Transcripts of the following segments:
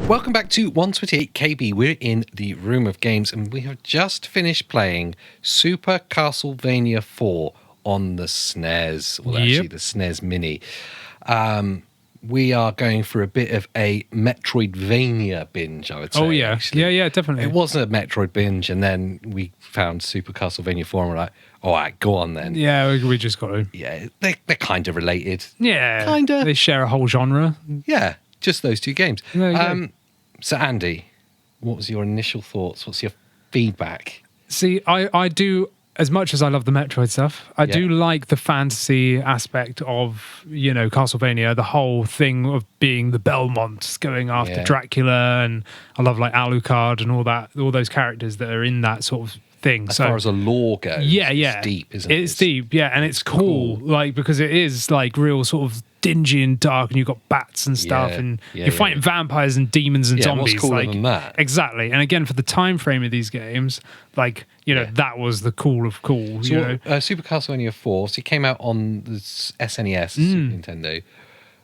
Welcome back to 128 KB. We're in the Room of Games, and we have just finished playing Super Castlevania IV on the SNES, well, actually the SNES Mini. We are going for a bit of a Metroidvania binge, I would say. Oh, yeah. Actually. Yeah, definitely. It wasn't a Metroid binge, and then we found Super Castlevania IV, and we're like, all right, go on then. Yeah, we just got to. Yeah, they're kind of related. Yeah. Kind of. They share a whole genre. Yeah, just those two games. There you go. So, Andy, what was your initial thoughts? What's your feedback? See, I do, as much as I love the Metroid stuff, I do like the fantasy aspect of, Castlevania, the whole thing of being the Belmonts going after Dracula, and I love like Alucard and all those characters that are in that sort of thing. As far as the lore goes, it's deep, isn't it? It's deep, yeah, and it's cool, like, because it is like real sort of dingy and dark, and you've got bats and stuff, and you're fighting vampires and demons and zombies. What's cooler like, than that? Exactly. And again, for the time frame of these games, like, that was the cool of cool. So Super Castlevania IV, so it came out on the SNES, Super Nintendo.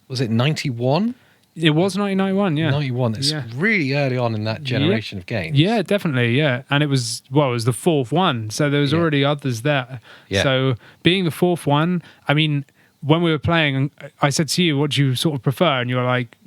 Was it 91? It was 1991, yeah. 91. It's really early on in that generation of games. Yeah, definitely, yeah. And it was the fourth one, so there was already others there. Yeah. So being the fourth one, I mean, when we were playing, I said to you, what do you sort of prefer? And you were like,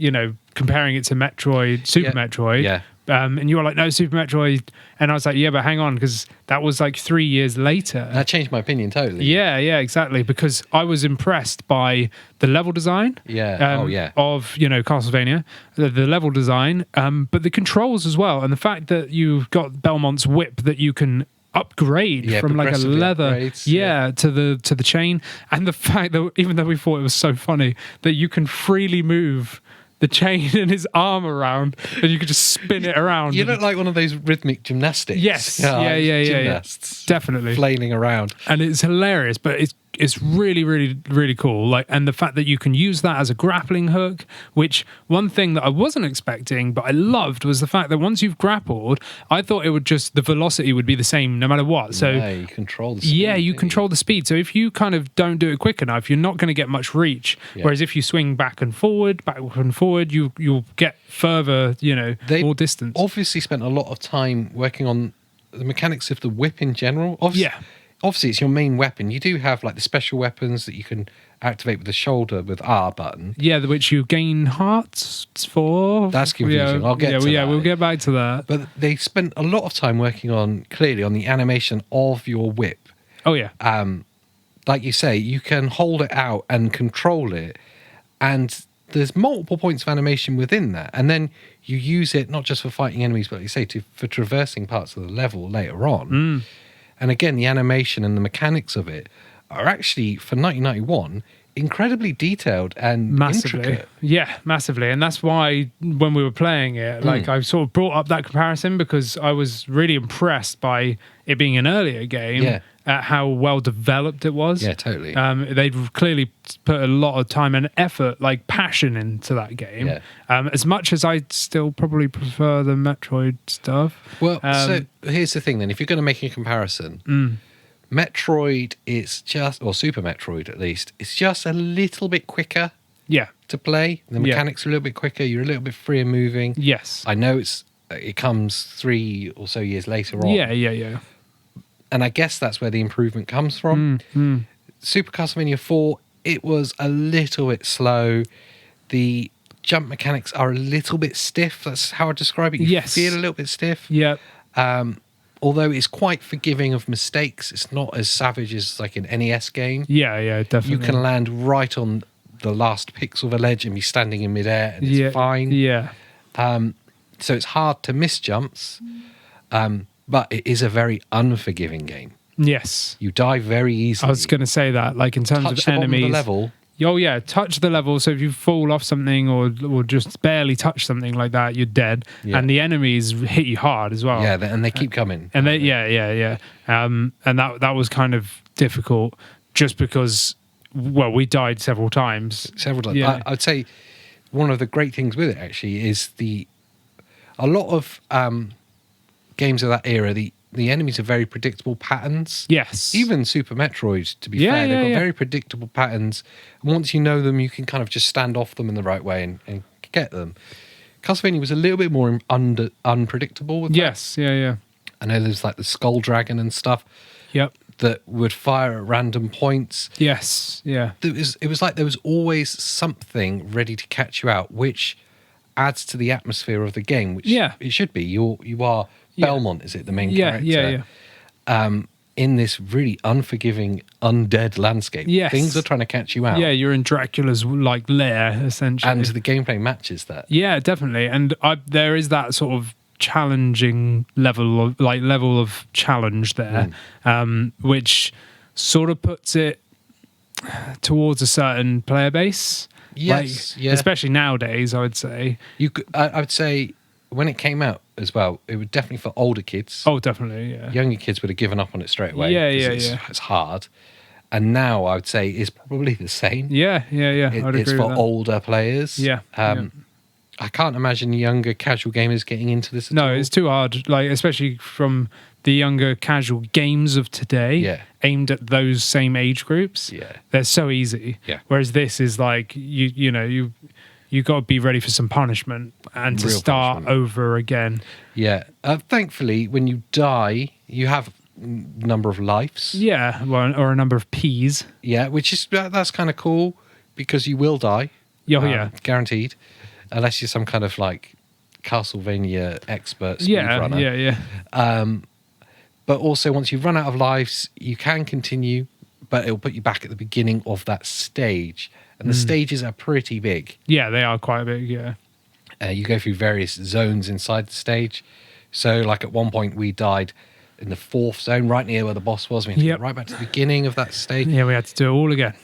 comparing it to Metroid, Super Metroid. Yeah. And you were like, no, Super Metroid. And I was like, yeah, but hang on, because that was like 3 years later. That changed my opinion totally. Yeah, exactly. Because I was impressed by the level design of, Castlevania, the level design, but the controls as well. And the fact that you've got Belmont's whip that you can upgrade from like a leather to the chain, and the fact that even though we thought it was so funny that you can freely move the chain in his arm around and you could just spin it around. You look like one of those rhythmic gymnastics. Yes. Gymnasts. Definitely. Flailing around. And it's hilarious, but it's really, really, really cool. Like, and the fact that you can use that as a grappling hook, which one thing that I wasn't expecting, but I loved, was the fact that once you've grappled, I thought it would the velocity would be the same no matter what. So you control the speed. Yeah, you control the speed. So if you kind of don't do it quick enough, you're not going to get much reach. Yeah. Whereas if you swing back and forward, you'll get further, more distance. Obviously spent a lot of time working on the mechanics of the whip in general. Obviously, it's your main weapon. You do have like the special weapons that you can activate with the shoulder with R button. Yeah, which you gain hearts for. That's confusing. I'll get to that. Yeah, we'll get back to that. But they spent a lot of time working on the animation of your whip. Oh, yeah. Like you say, you can hold it out and control it. And there's multiple points of animation within that. And then you use it not just for fighting enemies, but like you say, for traversing parts of the level later on. And again, the animation and the mechanics of it are actually, for 1991, incredibly detailed and intricate. Yeah, massively. And that's why when we were playing it, like I sort of brought up that comparison because I was really impressed by it being an earlier game at how well developed it was. Yeah, totally. They've clearly put a lot of time and effort, like passion into that game. Yeah. As much as I still probably prefer the Metroid stuff. Well, so here's the thing then. If you're going to make a comparison, Metroid is or Super Metroid at least, it's just a little bit quicker to play. The mechanics are a little bit quicker. You're a little bit freer moving. Yes. I know it comes 3 or so years later on. Yeah. And I guess that's where the improvement comes from. Super Castlevania IV, it was a little bit slow. The jump mechanics are a little bit stiff. That's how I describe it. You feel a little bit stiff. Yeah. Although it's quite forgiving of mistakes. It's not as savage as like an NES game. Yeah, definitely. You can land right on the last pixel of a ledge and be standing in midair and it's fine. Yeah. So it's hard to miss jumps. But it is a very unforgiving game. Yes. You die very easily. I was going to say that, like in terms of enemies. The level. Oh, yeah, touch the level. So if you fall off something or just barely touch something like that, you're dead. Yeah. And the enemies hit you hard as well. Yeah, and they keep coming. And and that was kind of difficult just because, we died several times. Yeah. I'd say one of the great things with it, actually, is a lot of... games of that era, the the enemies are very predictable patterns. Yes. Even Super Metroid, to be fair, they've got very predictable patterns. And once you know them, you can kind of just stand off them in the right way and get them. Castlevania was a little bit more unpredictable with that. Yes, yeah. I know there's like the Skull Dragon and stuff. Yep. That would fire at random points. Yes, yeah. It was like there was always something ready to catch you out, which adds to the atmosphere of the game, which it should be. You are Belmont, is it, the main character? Yeah. In this really unforgiving undead landscape. Yes. Things are trying to catch you out. Yeah, you're in Dracula's like lair, essentially. And the gameplay matches that. Yeah, definitely. And there is that sort of challenging level of challenge there, which sort of puts it towards a certain player base. Yes, especially nowadays, I would say. I would say when it came out as well, it was definitely for older kids. Oh, definitely, yeah. Younger kids would have given up on it straight away. It's hard. And now I would say it's probably the same. Yeah. It's for older players. Yeah. I can't imagine younger casual gamers getting into this at all. No, it's too hard. Like, especially from the younger casual games of today, aimed at those same age groups. Yeah, they're so easy. Yeah. Whereas this is like you got to be ready for some punishment and to start over again. Yeah. Thankfully, when you die, you have a number of lives. Yeah, well, or a number of Ps. Yeah, that's kind of cool because you will die. Yeah, guaranteed. Unless you're some kind of like Castlevania expert speedrunner. Yeah. But also, once you've run out of lives, you can continue, but it'll put you back at the beginning of that stage. And the stages are pretty big. Yeah, they are quite big, yeah. You go through various zones inside the stage. So, like at one point, we died in the 4th zone, right near where the boss was. We had to go right back to the beginning of that stage. Yeah, we had to do it all again.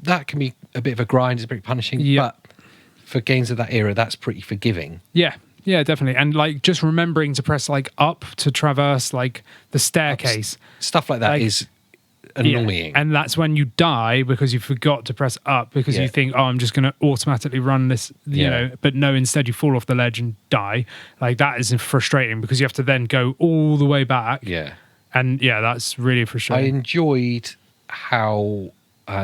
That can be a bit of a grind. It's pretty punishing. But for games of that era, that's pretty forgiving. Yeah, definitely. And like just remembering to press like up to traverse like the staircase. Stuff like that is annoying. Yeah. And that's when you die because you forgot to press up because you think, I'm just going to automatically run this, you know, but no, instead you fall off the ledge and die. Like that is frustrating because you have to then go all the way back. Yeah. And that's really frustrating. I enjoyed how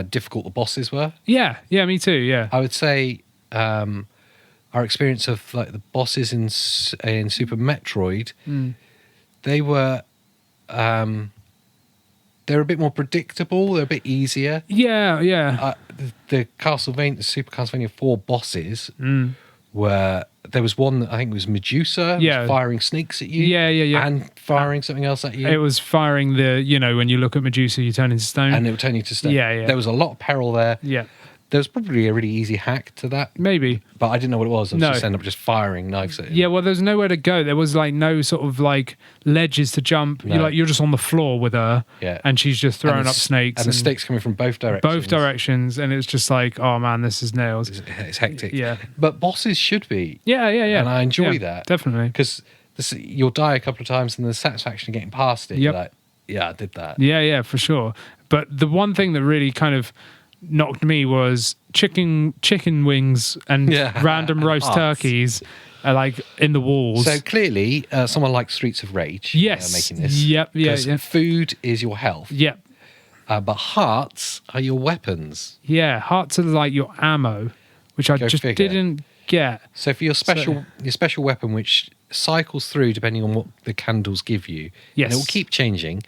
difficult the bosses were. Yeah, me too, yeah. I would say our experience of like the bosses in Super Metroid, they were they're a bit more predictable. They're a bit easier. Yeah. The Super Castlevania IV bosses were. There was one that I think was Medusa, was firing snakes at you. Yeah. And firing something else at you. It was firing when you look at Medusa, you turn into stone. And it would turn you to stone. Yeah. There was a lot of peril there. Yeah. There was probably a really easy hack to that. Maybe. But I didn't know what it was. I was just ended up just firing knives at it. Yeah, well, there's nowhere to go. There was like no sort of like ledges to jump. No. You're just on the floor with her. Yeah. And she's just throwing up snakes. And the snakes coming from both directions. Both directions. And it's just like, oh man, this is nails. It's hectic. Yeah. But bosses should be. Yeah. And I enjoy that. Definitely. Because you'll die a couple of times and the satisfaction of getting past it. You're like, I did that. Yeah, for sure. But the one thing that really kind of knocked me was chicken wings and random roast turkeys like in the walls. So clearly someone like Streets of Rage making this. Yep. Food is your health. Yep. But hearts are your weapons. Yeah, hearts are like your ammo, which I just didn't get. So for your special weapon, which cycles through depending on what the candles give you, and it will keep changing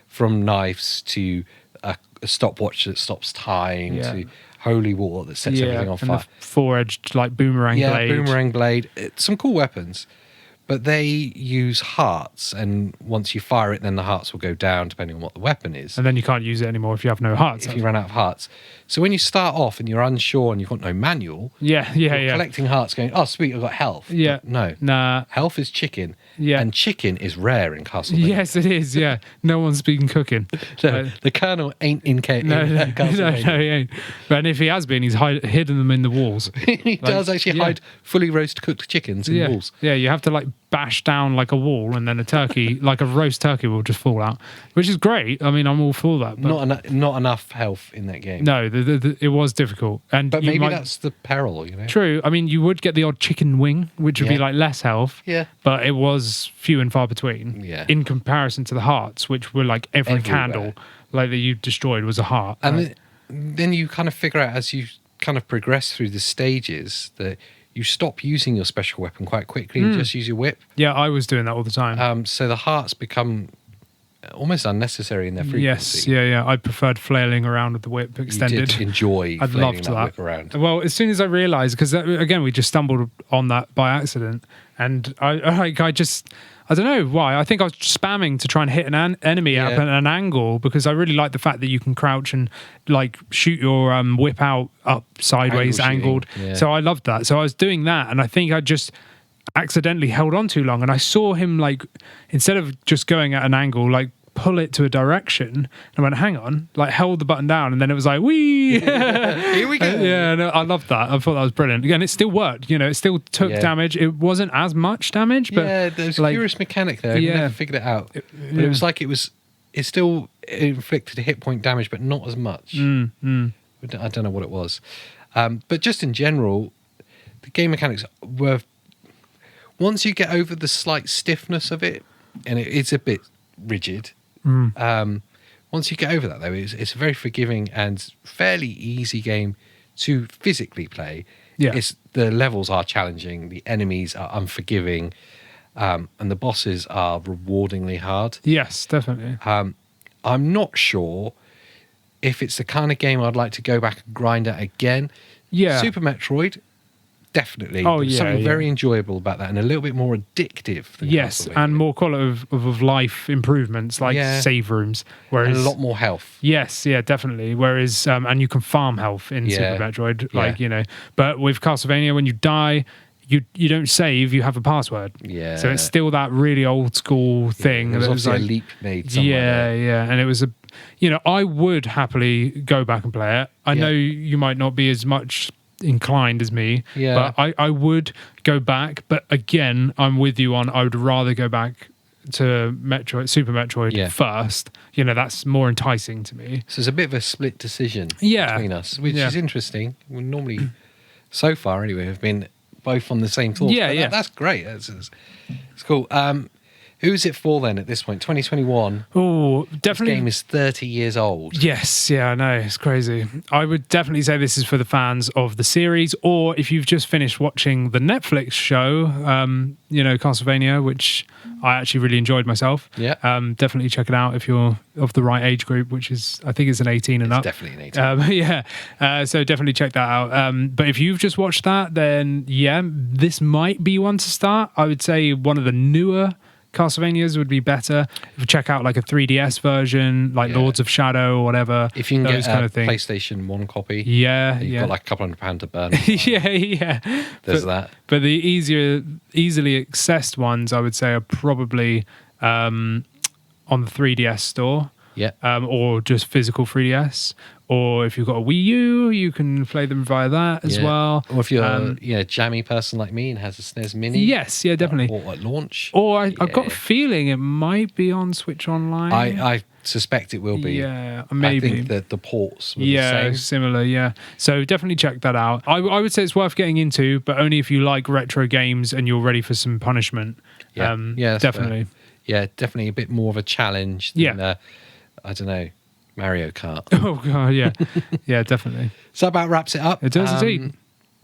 from knives to a stopwatch that stops time to holy water that sets everything on fire. And a four-edged like boomerang blade. Yeah, boomerang blade. Some cool weapons. But they use hearts, and once you fire it, then the hearts will go down depending on what the weapon is. And then you can't use it anymore if you have no hearts. If you run out of hearts. So when you start off and you're unsure and you've got no manual, you're collecting hearts going, oh, sweet, I've got health. Yeah. But no. Nah. Health is chicken. Yeah. And chicken is rare in Castlevania. Yes, it is, yeah. No one's been cooking. No, the Colonel ain't in Castlevania. No, he ain't. But if he has been, he's hidden them in the walls. He does actually hide fully roast cooked chickens in walls. Yeah, you have to like bash down like a wall, and then a turkey, like a roast turkey, will just fall out, which is great. I mean, I'm all for that. But not enough health in that game. No, it was difficult, but maybe that's the peril, you know. True. I mean, you would get the odd chicken wing, which would be like less health. Yeah. But it was few and far between. Yeah. In comparison to the hearts, which were like every candle like that you destroyed was a heart. And then you kind of figure out as you kind of progress through the stages that you stop using your special weapon quite quickly and just use your whip. Yeah, I was doing that all the time. So the hearts become almost unnecessary in their frequency. Yes, yeah. I preferred flailing around with the whip extended. You did enjoy I'd loved that whip around. Well, as soon as I realised, because again, we just stumbled on that by accident, and I don't know why. I think I was spamming to try and hit an enemy at an angle, because I really like the fact that you can crouch and like shoot your whip out up sideways, angled. Yeah. So I loved that. So I was doing that, and I think I just accidentally held on too long, and I saw him, like, instead of just going at an angle, like pull it to a direction, and I went, hang on, like held the button down, and then it was like, wee. Here we go. Yeah, no, I loved that. I thought that was brilliant. Again, it still worked, you know, it still took damage. It wasn't as much damage, but there's a curious mechanic there. I never figured it out. But it was like it still inflicted a hit point damage, but not as much. I don't know what it was. But just in general, the game mechanics were, once you get over the slight stiffness of it, and it's a bit rigid. Once you get over that, though, it's a very forgiving and fairly easy game to physically play. Yeah. The levels are challenging, the enemies are unforgiving, and the bosses are rewardingly hard. Yes, definitely. I'm not sure if it's the kind of game I'd like to go back and grind at again. Yeah. Super Metroid, definitely. Oh, There's something very enjoyable about that, and a little bit more addictive than and more quality of life improvements, like save rooms, whereas and a lot more health. Yes, yeah, definitely. Whereas and you can farm health in Super Metroid, like, you know. But with Castlevania, when you die, you don't save, you have a password. Yeah. So it's still that really old school thing. There's obviously like, a leap made somewhere. Yeah, and it was I would happily go back and play it. I know you might not be as much inclined as me, but I would go back. But again, I'm with you on, I would rather go back to Super Metroid first. You know, that's more enticing to me. So it's a bit of a split decision between us, which is interesting. We normally, so far anyway, have been both on the same thoughts. That's great. It's cool. Who's it for then at this point? 2021. Oh, definitely. This game is 30 years old. Yes, yeah, I know. It's crazy. I would definitely say this is for the fans of the series, or if you've just finished watching the Netflix show, Castlevania, which I actually really enjoyed myself. Yeah. Definitely check it out if you're of the right age group, which is, I think it's an 18 and up. Definitely an 18. So definitely check that out. But if you've just watched that, then this might be one to start. I would say one of the newer Castlevanias would be better. If you check out like a 3DS version, like Lords of Shadow or whatever. If you can get a PlayStation 1 copy. You've got like a couple £100 to burn. There's that. But the easily accessed ones, I would say, are probably on the 3DS store. Yeah. Or just physical 3DS. Or if you've got a Wii U, you can play them via that as well. Or if you're a jammy person like me and has a SNES Mini. Yes, yeah, definitely. Or at launch. Or I've got a feeling it might be on Switch Online. I suspect it will be. Yeah, maybe. I think that the ports were the same. Similar, yeah. So definitely check that out. I would say it's worth getting into, but only if you like retro games and you're ready for some punishment. Yeah, definitely. Yeah, definitely a bit more of a challenge than, I don't know, Mario Kart. Oh, God, yeah. Yeah, definitely. So that about wraps it up. It does indeed.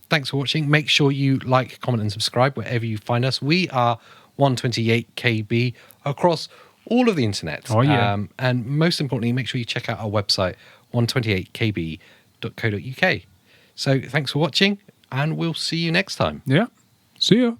Thanks for watching. Make sure you like, comment, and subscribe wherever you find us. We are 128 KB across all of the internet. Oh, yeah. And most importantly, make sure you check out our website, 128kb.co.uk. So thanks for watching, and we'll see you next time. Yeah. See ya.